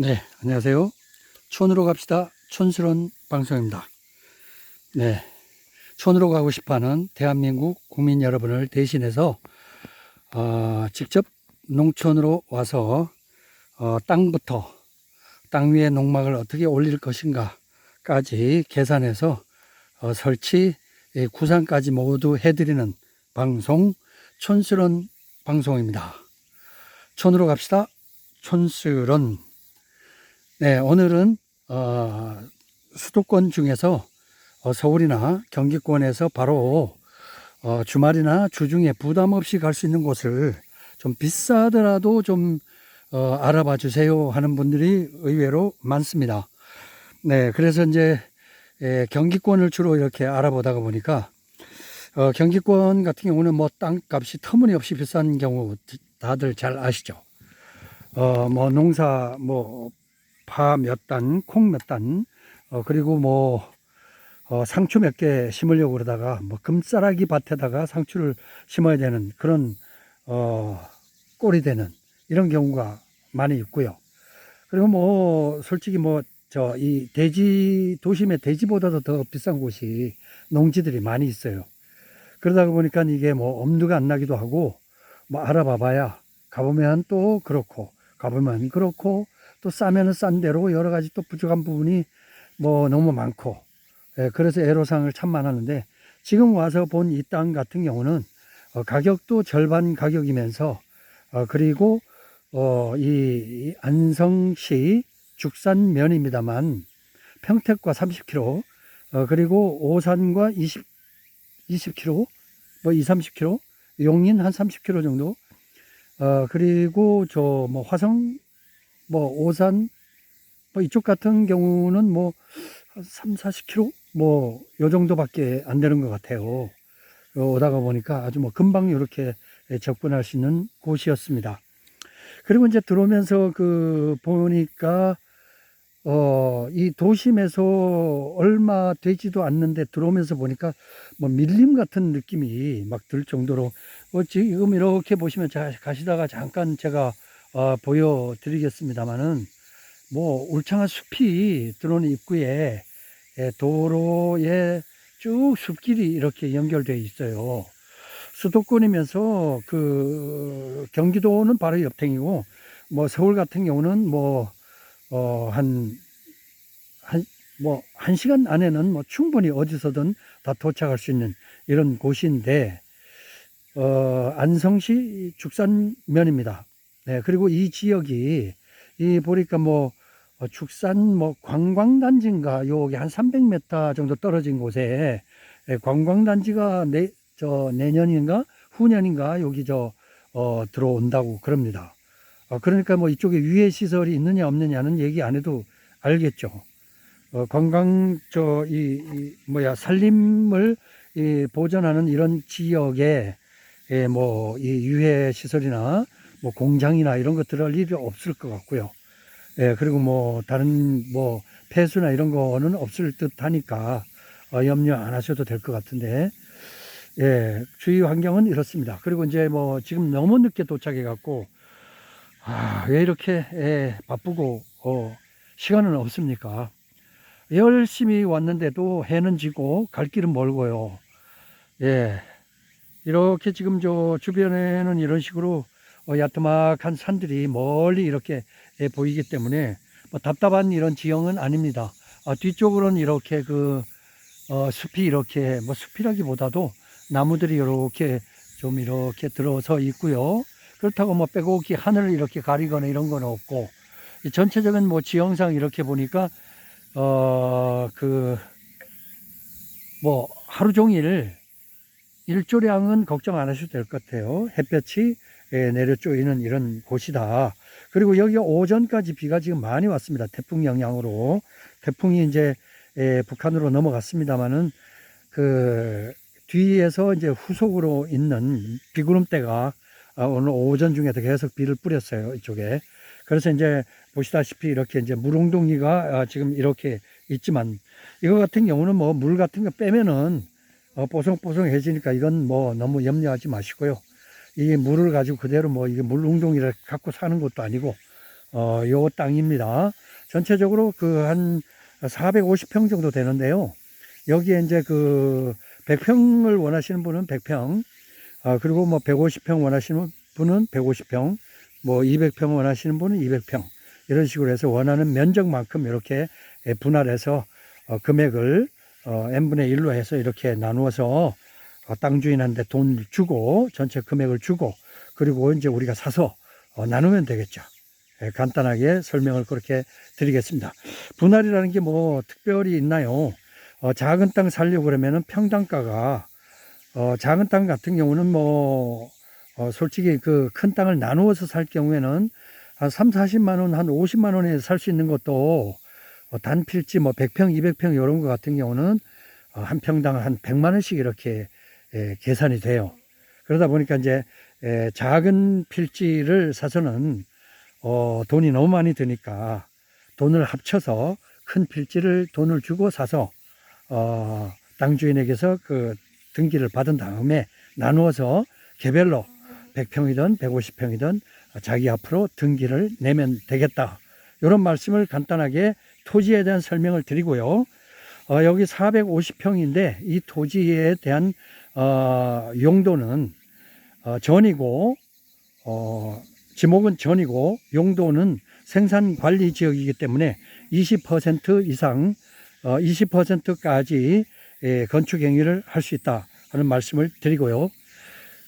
네, 안녕하세요. 촌으로 갑시다. 촌스러운 방송입니다. 네, 촌으로 가고 싶어하는 대한민국 국민 여러분을 대신해서 직접 농촌으로 와서 땅부터 땅 위에 농막을 어떻게 올릴 것인가까지 계산해서 설치, 구상까지 모두 해드리는 방송 촌스러운 방송입니다. 촌으로 갑시다. 촌스러운. 네, 오늘은 수도권 중에서 서울이나 경기권에서 바로 주말이나 주중에 부담 없이 갈 수 있는 곳을 좀 비싸더라도 좀 알아봐 주세요 하는 분들이 의외로 많습니다. 네, 그래서 이제 경기권을 주로 이렇게 알아보다가 보니까 경기권 같은 경우는 뭐 땅값이 터무니없이 비싼 경우 다들 잘 아시죠? 뭐 농사 뭐 파 몇 단, 콩 몇 단, 그리고 뭐 상추 몇 개 심으려고 그러다가 뭐 금싸라기 밭에다가 상추를 심어야 되는 그런 꼴이 되는 이런 경우가 많이 있고요. 그리고 뭐 솔직히 뭐 저 이 대지 도심의 대지보다도 더 비싼 곳이 농지들이 많이 있어요. 그러다 보니까 이게 뭐 엄두가 안 나기도 하고 뭐 알아봐봐야 가보면 또 그렇고 가보면 그렇고 또 싸면은 싼 대로 여러 가지 또 부족한 부분이 뭐 너무 많고, 그래서 애로사항을 참 많았는데 지금 와서 본 이 땅 같은 경우는 가격도 절반 가격이면서 그리고 이 안성시 죽산면입니다만 평택과 30km, 그리고 오산과 20km, 뭐 2, 30km, 용인 한 30km 정도, 그리고 저 뭐 화성, 뭐 오산, 뭐 이쪽 같은 경우는 뭐 3, 40km 뭐 요 정도밖에 안 되는 것 같아요. 오다가 보니까 아주 뭐 금방 이렇게 접근할 수 있는 곳이었습니다. 그리고 이제 들어오면서 그 보니까 이 도심에서 얼마 되지도 않는데 들어오면서 보니까 뭐 밀림 같은 느낌이 막 들 정도로, 지금 이렇게 보시면 가시다가 잠깐 제가 보여드리겠습니다만은 뭐 울창한 숲이 들어오는 입구에 도로에 쭉 숲길이 이렇게 연결되어 있어요. 수도권이면서 그 경기도는 바로 옆탱이고 뭐 서울 같은 경우는 뭐 뭐, 1시간 안에는 뭐 충분히 어디서든 다 도착할 수 있는 이런 곳인데, 안성시 죽산면입니다. 네, 그리고 이 지역이, 보니까 뭐, 죽산 뭐 관광단지인가, 여기 한 300m 정도 떨어진 곳에 관광단지가 내년인가 후년인가 여기 들어온다고 그럽니다. 그러니까 뭐 이쪽에 유해 시설이 있느냐 없느냐는 얘기 안 해도 알겠죠. 관광 산림을 보존하는 이런 지역에 뭐 이 유해 시설이나 뭐 공장이나 이런 것 들어갈 일이 없을 것 같고요. 그리고 뭐 다른 뭐 폐수나 이런 거는 없을 듯 하니까 염려 안 하셔도 될 것 같은데, 주위 환경은 이렇습니다. 그리고 이제 뭐 지금 너무 늦게 도착해 갖고 왜 이렇게 바쁘고 시간은 없습니까? 열심히 왔는데도 해는 지고 갈 길은 멀고요. 예, 이렇게 지금 저 주변에는 이런 식으로 야트막한 산들이 멀리 이렇게 보이기 때문에 뭐 답답한 이런 지형은 아닙니다. 뒤쪽으로는 이렇게 숲이 이렇게 뭐 숲이라기보다도 나무들이 이렇게 좀 이렇게 들어서 있고요. 그렇다고 뭐 빼곡히 하늘을 이렇게 가리거나 이런 건 없고, 전체적인 뭐 지형상 이렇게 보니까 뭐 하루 종일 일조량은 걱정 안 하셔도 될 것 같아요. 햇볕이 내려 쪼이는 이런 곳이다. 그리고 여기 오전까지 비가 지금 많이 왔습니다. 태풍 영향으로. 태풍이 이제 북한으로 넘어갔습니다만은 그 뒤에서 이제 후속으로 있는 비구름대가 오늘 오전 중에도 계속 비를 뿌렸어요. 이쪽에. 그래서 이제 보시다시피 이렇게 이제 물웅덩이가 지금 이렇게 있지만, 이거 같은 경우는 뭐 물 같은 거 빼면은 뽀송뽀송해지니까 이건 뭐 너무 염려하지 마시고요. 이 물을 가지고 그대로 뭐 이게 물웅덩이를 갖고 사는 것도 아니고 요 땅입니다. 전체적으로 그 한 450평 정도 되는데요. 여기에 이제 그 100평을 원하시는 분은 100평, 그리고 뭐 150평 원하시는 분은 150평, 뭐 200평 원하시는 분은 200평, 이런 식으로 해서 원하는 면적만큼 이렇게 분할해서 금액을 n분의 1로 해서 이렇게 나누어서 땅 주인한테 돈 주고 전체 금액을 주고 그리고 이제 우리가 사서 나누면 되겠죠. 간단하게 설명을 그렇게 드리겠습니다. 분할이라는 게 뭐 특별히 있나요? 작은 땅 살려고 그러면은 평당가가 작은 땅 같은 경우는 뭐 솔직히 그 큰 땅을 나누어서 살 경우에는 한 3, 40만 원, 한 50만 원에 살 수 있는 것도 단필지 뭐 100평, 200평 이런 거 같은 경우는 한 평당 한 100만 원씩 이렇게 계산이 돼요. 그러다 보니까 이제 작은 필지를 사서는 돈이 너무 많이 드니까 돈을 합쳐서 큰 필지를 돈을 주고 사서 땅 주인에게서 그 등기를 받은 다음에 나누어서 개별로 100평이든 150평이든 자기 앞으로 등기를 내면 되겠다. 이런 말씀을 간단하게 토지에 대한 설명을 드리고요. 여기 450평인데 이 토지에 대한 용도는 전이고 지목은 전이고 용도는 생산관리지역이기 때문에 20% 이상 20%까지 건축행위를 할 수 있다 하는 말씀을 드리고요.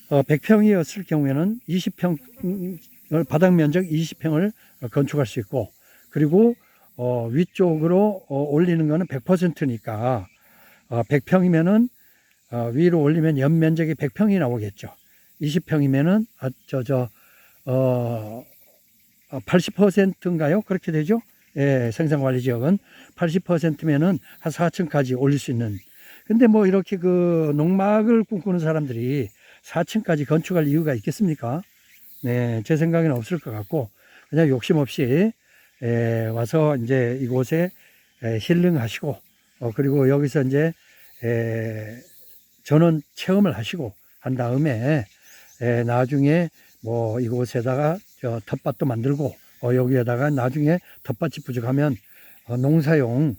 100평이었을 경우에는 20평 바닥 면적 20평을 건축할 수 있고 그리고 위쪽으로 올리는 것은 100%니까 100평이면은 위로 올리면 연면적이 100평이 나오겠죠. 20평이면은 80%인가요? 그렇게 되죠. 예, 생산관리지역은 80%면은 한 4층까지 올릴 수 있는. 근데 뭐 이렇게 그 농막을 꿈꾸는 사람들이 4층까지 건축할 이유가 있겠습니까? 네, 제 생각에는 없을 것 같고 그냥 욕심 없이 와서 이제 이곳에 힐링하시고 그리고 여기서 이제 전원 체험을 하시고 한 다음에 나중에 뭐 이곳에다가 텃밭도 만들고 여기에다가 나중에 텃밭이 부족하면 농사용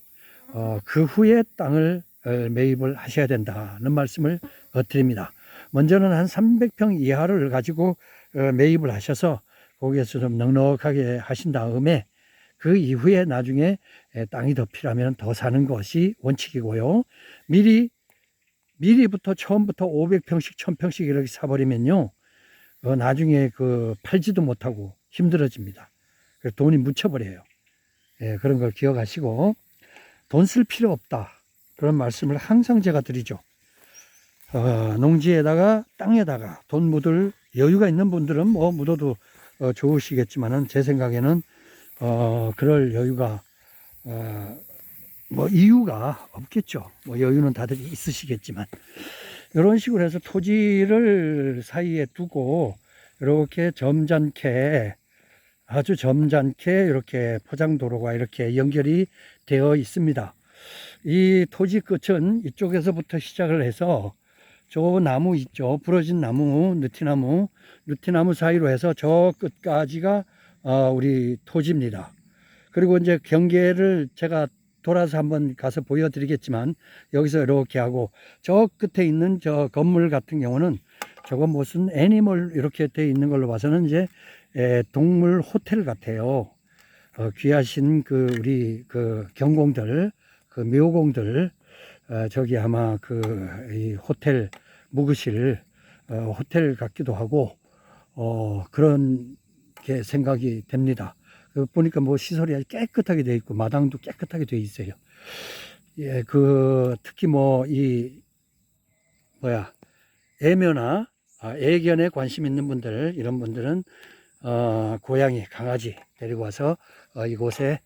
그 후에 땅을 매입을 하셔야 된다는 말씀을 드립니다. 먼저는 한 300평 이하를 가지고 매입을 하셔서 거기에서 좀 넉넉하게 하신 다음에 그 이후에 나중에 땅이 더 필요하면 더 사는 것이 원칙이고요. 미리부터 처음부터 500평씩 1000평씩 이렇게 사버리면요. 나중에 그 팔지도 못하고 힘들어집니다. 그래서 돈이 묻혀버려요. 그런 걸 기억하시고 돈 쓸 필요 없다. 그런 말씀을 항상 제가 드리죠. 농지에다가 땅에다가 돈 묻을 여유가 있는 분들은 뭐 묻어도 좋으시겠지만은 제 생각에는 그럴 여유가 뭐 이유가 없겠죠. 뭐 여유는 다들 있으시겠지만 이런 식으로 해서 토지를 사이에 두고 이렇게 점잖게 아주 점잖게 이렇게 포장도로가 이렇게 연결이 되어 있습니다. 이 토지 끝은 이쪽에서부터 시작을 해서 저 나무 있죠. 부러진 나무, 느티나무 사이로 해서 저 끝까지가 우리 토지입니다. 그리고 이제 경계를 제가 돌아서 한번 가서 보여드리겠지만 여기서 이렇게 하고 저 끝에 있는 저 건물 같은 경우는 저거 무슨 애니멀 이렇게 되어 있는 걸로 봐서는 이제 동물 호텔 같아요. 귀하신 그 우리 그 경공들, 그 묘공들 저기 아마 그 이 호텔 묵으실 호텔 같기도 하고 그런 게 생각이 됩니다. 보니까 뭐 시설이 아주 깨끗하게 되어 있고 마당도 깨끗하게 되어 있어요. 예, 그 특히 뭐 이 뭐야 애묘나 애견에 관심 있는 분들 이런 분들은 고양이, 강아지 데리고 와서 이곳에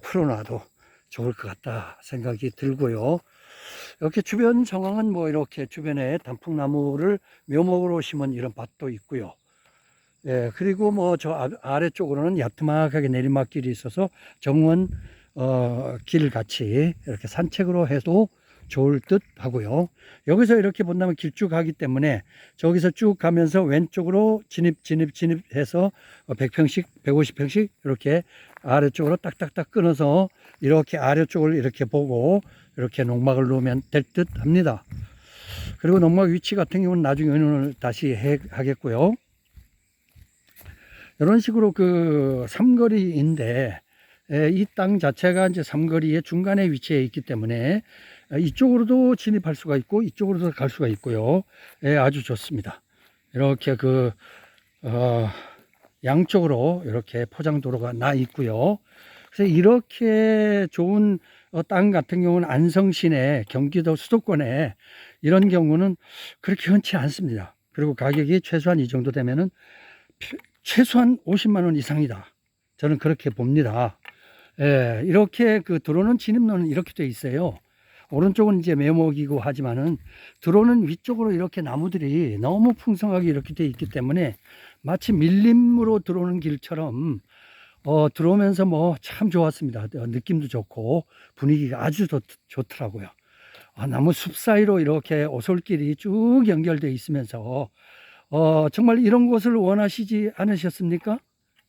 풀어놔도 좋을 것 같다 생각이 들고요. 이렇게 주변 상황은 뭐 이렇게 주변에 단풍나무를 묘목으로 심은 이런 밭도 있고요. 예, 그리고 뭐 저 아래쪽으로는 야트막하게 내리막길이 있어서 정원 길 같이 이렇게 산책으로 해도 좋을 듯 하고요. 여기서 이렇게 본다면 길쭉하기 때문에 저기서 쭉 가면서 왼쪽으로 진입해서 100평씩 150평씩 이렇게 아래쪽으로 딱딱딱 끊어서 이렇게 아래쪽을 이렇게 보고 이렇게 농막을 놓으면 될 듯 합니다. 그리고 농막 위치 같은 경우는 나중에 의논을 다시 하겠고요. 이런 식으로 그 삼거리인데 이 땅 자체가 이제 삼거리의 중간에 위치해 있기 때문에 이쪽으로도 진입할 수가 있고 이쪽으로도 갈 수가 있고요. 아주 좋습니다. 이렇게 양쪽으로 이렇게 포장도로가 나 있고요. 그래서 이렇게 좋은 땅 같은 경우는 안성 시내, 경기도 수도권에 이런 경우는 그렇게 흔치 않습니다. 그리고 가격이 최소한 이 정도 되면은 최소한 50만 원 이상이다. 저는 그렇게 봅니다. 이렇게 그 들어오는 진입로는 이렇게 돼 있어요. 오른쪽은 이제 매목이고 하지만은 들어오는 위쪽으로 이렇게 나무들이 너무 풍성하게 이렇게 돼 있기 때문에 마치 밀림으로 들어오는 길처럼 들어오면서 뭐 참 좋았습니다. 느낌도 좋고 분위기가 아주 좋더라고요. 나무 숲 사이로 이렇게 오솔길이 쭉 연결되어 있으면서 정말 이런 곳을 원하시지 않으셨습니까?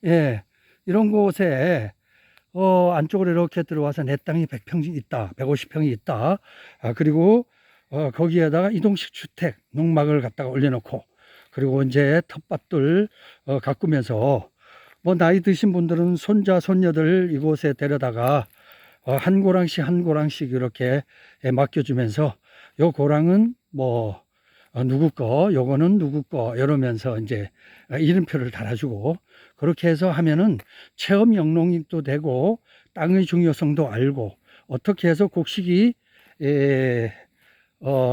예, 이런 곳에 안쪽으로 이렇게 들어와서 내 땅이 100평이 있다, 150평이 있다. 그리고 거기에다가 이동식 주택 농막을 갖다가 올려놓고 그리고 이제 텃밭들 가꾸면서 뭐 나이 드신 분들은 손자 손녀들 이곳에 데려다가 한 고랑씩 한 고랑씩 이렇게 맡겨주면서 요 고랑은 뭐 누구 거, 요거는 누구 거 이러면서 이제 이름표를 달아주고 그렇게 해서 하면은 체험 영농도 되고 땅의 중요성도 알고 어떻게 해서 곡식이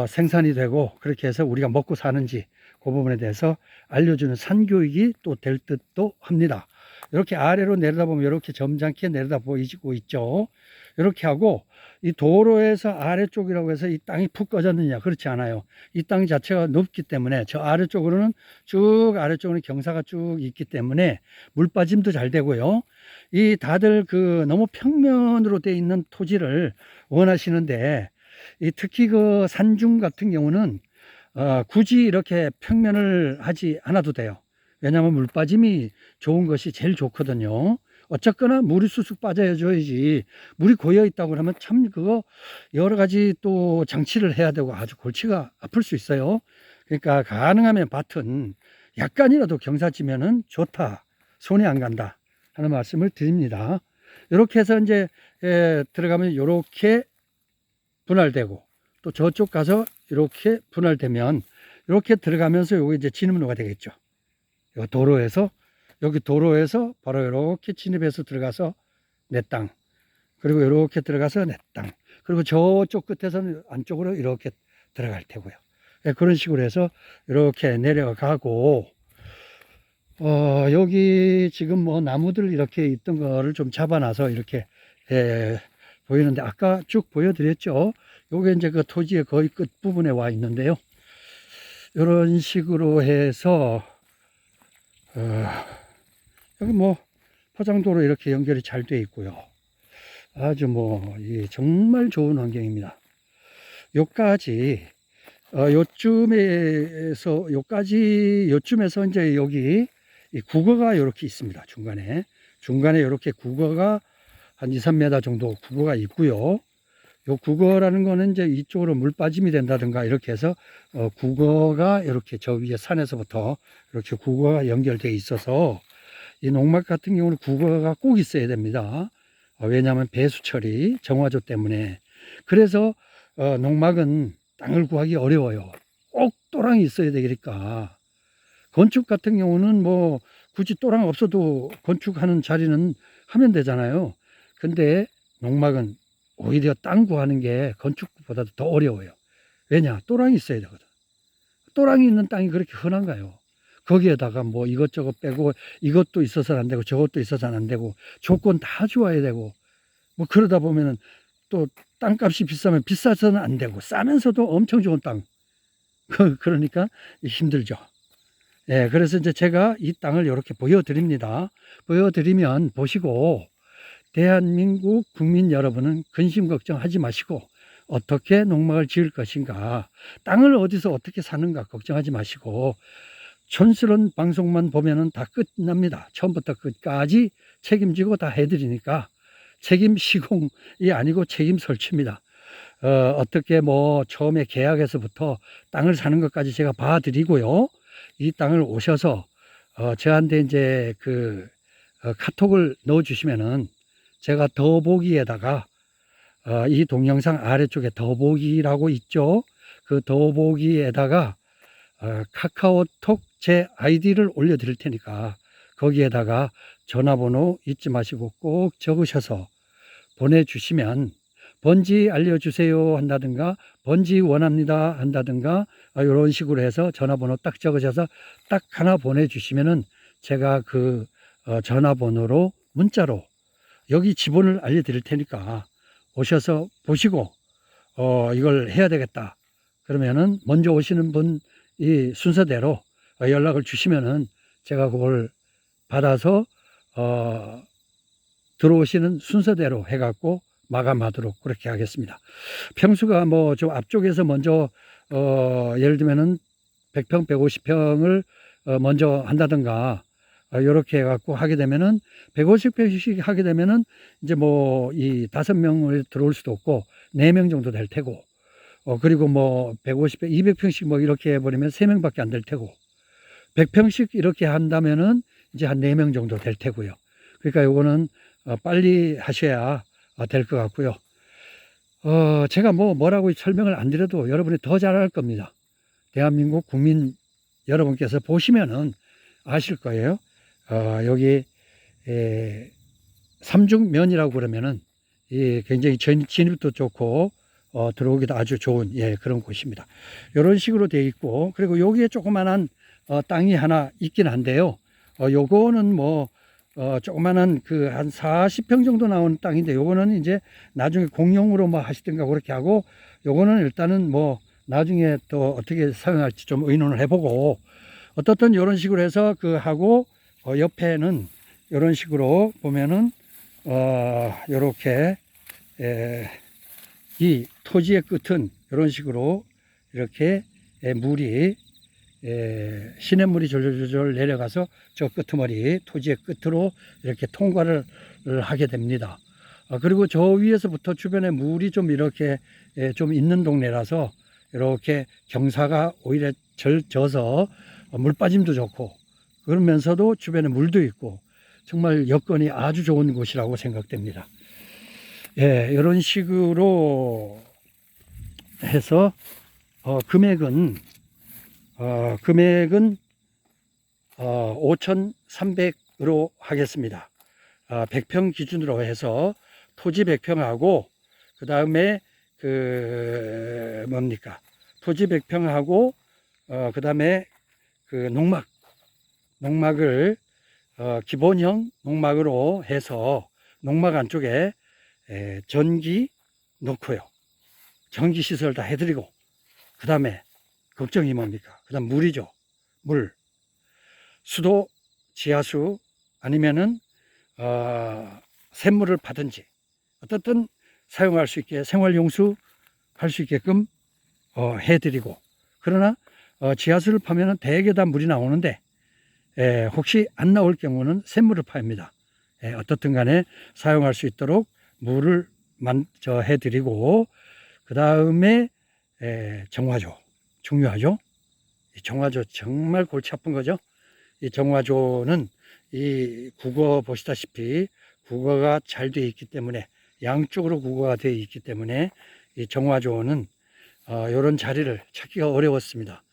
생산이 되고 그렇게 해서 우리가 먹고 사는지 그 부분에 대해서 알려주는 산교육이 또 될 듯도 합니다. 이렇게 아래로 내려다보면 이렇게 점잖게 내려다 보이고 있죠. 이렇게 하고 이 도로에서 아래쪽이라고 해서 이 땅이 푹 꺼졌느냐 그렇지 않아요. 이 땅 자체가 높기 때문에 저 아래쪽으로는 쭉 아래쪽으로는 경사가 쭉 있기 때문에 물 빠짐도 잘 되고요. 이 다들 그 너무 평면으로 돼 있는 토지를 원하시는데 이 특히 그 산중 같은 경우는 굳이 이렇게 평면을 하지 않아도 돼요. 왜냐하면 물 빠짐이 좋은 것이 제일 좋거든요. 어쨌거나 물이 쑥쑥 빠져줘야지 물이 고여 있다고 그러면 참 그거 여러 가지 또 장치를 해야 되고 아주 골치가 아플 수 있어요. 그러니까 가능하면 밭은 약간이라도 경사지면은 좋다, 손이 안 간다 하는 말씀을 드립니다. 이렇게 해서 이제 들어가면 이렇게 분할되고 또 저쪽 가서 이렇게 분할되면 이렇게 들어가면서 요거 이제 진입로가 되겠죠. 도로에서 여기 도로에서 바로 이렇게 진입해서 들어가서 내 땅, 그리고 이렇게 들어가서 내 땅, 그리고 저쪽 끝에서는 안쪽으로 이렇게 들어갈 테고요. 그런 식으로 해서 이렇게 내려가고 여기 지금 뭐 나무들 이렇게 있던 거를 좀 잡아놔서 이렇게 보이는데 아까 쭉 보여드렸죠. 요게 이제 그 토지의 거의 끝 부분에 와 있는데요. 이런 식으로 해서 여기 뭐 포장도로 이렇게 연결이 잘 되어 있고요. 아주 뭐 정말 좋은 환경입니다. 요까지 요쯤에서 이제 여기 이 국어가 이렇게 있습니다. 중간에 이렇게 국어가 한 2, 3m 정도 국어가 있고요. 요 국어라는 거는 이제 이쪽으로 물 빠짐이 된다든가 이렇게 해서 국어가 이렇게 저 위에 산에서부터 이렇게 국어가 연결되어 있어서 이 농막 같은 경우는 국어가 꼭 있어야 됩니다. 왜냐하면 배수 처리, 정화조 때문에. 그래서 농막은 땅을 구하기 어려워요. 꼭 또랑이 있어야 되니까. 건축 같은 경우는 뭐 굳이 또랑 없어도 건축하는 자리는 하면 되잖아요. 근데 농막은 오히려 땅 구하는 게 건축보다도 더 어려워요. 왜냐? 또랑이 있어야 되거든. 또랑이 있는 땅이 그렇게 흔한가요? 거기에다가 뭐 이것저것 빼고 이것도 있어서는 안 되고 저것도 있어서는 안 되고 조건 다 좋아야 되고 뭐 그러다 보면은 또 땅값이 비싸면 비싸서는 안 되고 싸면서도 엄청 좋은 땅. 그러니까 힘들죠. 그래서 이제 제가 이 땅을 이렇게 보여드립니다. 보여드리면 보시고 대한민국 국민 여러분은 근심 걱정하지 마시고 어떻게 농막을 지을 것인가, 땅을 어디서 어떻게 사는가 걱정하지 마시고 촌스러운 방송만 보면은 다 끝납니다. 처음부터 끝까지 책임지고 다 해드리니까 책임 시공이 아니고 책임 설치입니다. 어떻게 뭐 처음에 계약에서부터 땅을 사는 것까지 제가 봐드리고요. 이 땅을 오셔서 저한테 이제 카톡을 넣어주시면은 제가 더보기에다가 이 동영상 아래쪽에 더보기라고 있죠. 그 더보기에다가 카카오톡 제 아이디를 올려드릴 테니까 거기에다가 전화번호 잊지 마시고 꼭 적으셔서 보내주시면 번지 알려주세요 한다든가 번지 원합니다 한다든가 이런 식으로 해서 전화번호 딱 적으셔서 딱 하나 보내주시면은 제가 전화번호로 문자로 여기 지번을 알려드릴 테니까 오셔서 보시고 이걸 해야 되겠다 그러면은 먼저 오시는 분 이 순서대로 연락을 주시면은 제가 그걸 받아서 들어오시는 순서대로 해갖고 마감하도록 그렇게 하겠습니다. 평수가 뭐 좀 앞쪽에서 먼저 예를 들면은 100평, 150평을 먼저 한다든가 이렇게 해갖고 하게 되면은 150평씩 하게 되면은 이제 뭐 이 5명을 들어올 수도 없고 4명 정도 될 테고 그리고 뭐 150평, 200평씩 뭐 이렇게 해버리면 3명밖에 안 될 테고 100평씩 이렇게 한다면은 이제 한 4명 정도 될 테고요. 그러니까 요거는 빨리 하셔야 될 것 같고요. 제가 뭐라고 설명을 안 드려도 여러분이 더 잘할 겁니다. 대한민국 국민 여러분께서 보시면은 아실 거예요. 여기 삼중면이라고 그러면은 굉장히 진입도 좋고 들어오기도 아주 좋은 그런 곳입니다. 이런 식으로 되어 있고 그리고 여기에 조그만한 땅이 하나 있긴 한데요. 요거는 뭐 조그만한 한 40평 정도 나오는 땅인데 요거는 이제 나중에 공용으로 뭐 하시든가 그렇게 하고 요거는 일단은 뭐 나중에 또 어떻게 사용할지 좀 의논을 해보고 어떻든 이런 식으로 해서 하고 옆에는 이런 식으로 보면은 요렇게 이 토지의 끝은 이런 식으로 이렇게 물이 시냇물이 졸졸졸 내려가서 저 끄트머리 토지의 끝으로 이렇게 통과를 하게 됩니다. 그리고 저 위에서부터 주변에 물이 좀 이렇게 좀 있는 동네라서 이렇게 경사가 오히려 져서 물 빠짐도 좋고 그러면서도 주변에 물도 있고 정말 여건이 아주 좋은 곳이라고 생각됩니다. 이런 식으로 해서 금액은 5,300으로 하겠습니다. 100평 기준으로 해서 토지 100평하고 그 다음에 토지 100평하고 그 다음에 농막을 기본형 농막으로 해서 농막 안쪽에 전기 넣고요. 전기 시설 다 해드리고 그 다음에 걱정이 뭡니까? 그 다음 물이죠. 물. 수도, 지하수 아니면은 샘물을 파든지 어떻든 사용할 수 있게 생활용수 할 수 있게끔 해드리고 그러나 지하수를 파면은 대개 다 물이 나오는데 혹시 안 나올 경우는 샘물을 파입니다. 어떻든 간에 사용할 수 있도록 물을 해드리고 그 다음에 정화조 중요하죠. 이 정화조 정말 골치 아픈 거죠. 이 정화조는 이 국어 보시다시피 국어가 잘 되어 있기 때문에 양쪽으로 국어가 되어 있기 때문에 이 정화조는 이런 자리를 찾기가 어려웠습니다.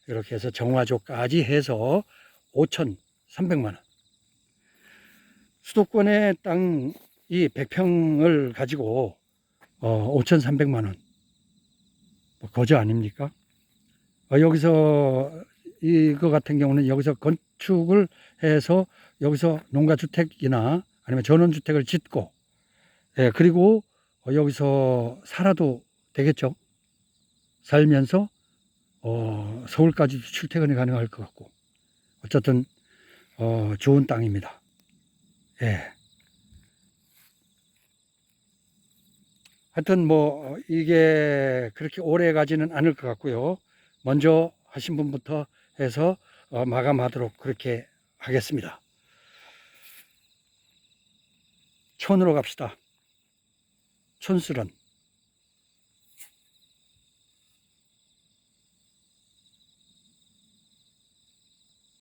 이렇게 해서 정화조까지 해서 5,300만 원. 수도권의 땅 이 100평을 가지고 5,300만 원. 거저 아닙니까? 여기서 이거 같은 경우는 여기서 건축을 해서 여기서 농가주택이나 아니면 전원주택을 짓고 그리고 여기서 살아도 되겠죠. 살면서 서울까지도 출퇴근이 가능할 것 같고 어쨌든 좋은 땅입니다. 하여튼 뭐 이게 그렇게 오래 가지는 않을 것 같고요. 먼저 하신 분부터 해서 마감하도록 그렇게 하겠습니다. 촌으로 갑시다. 촌스런.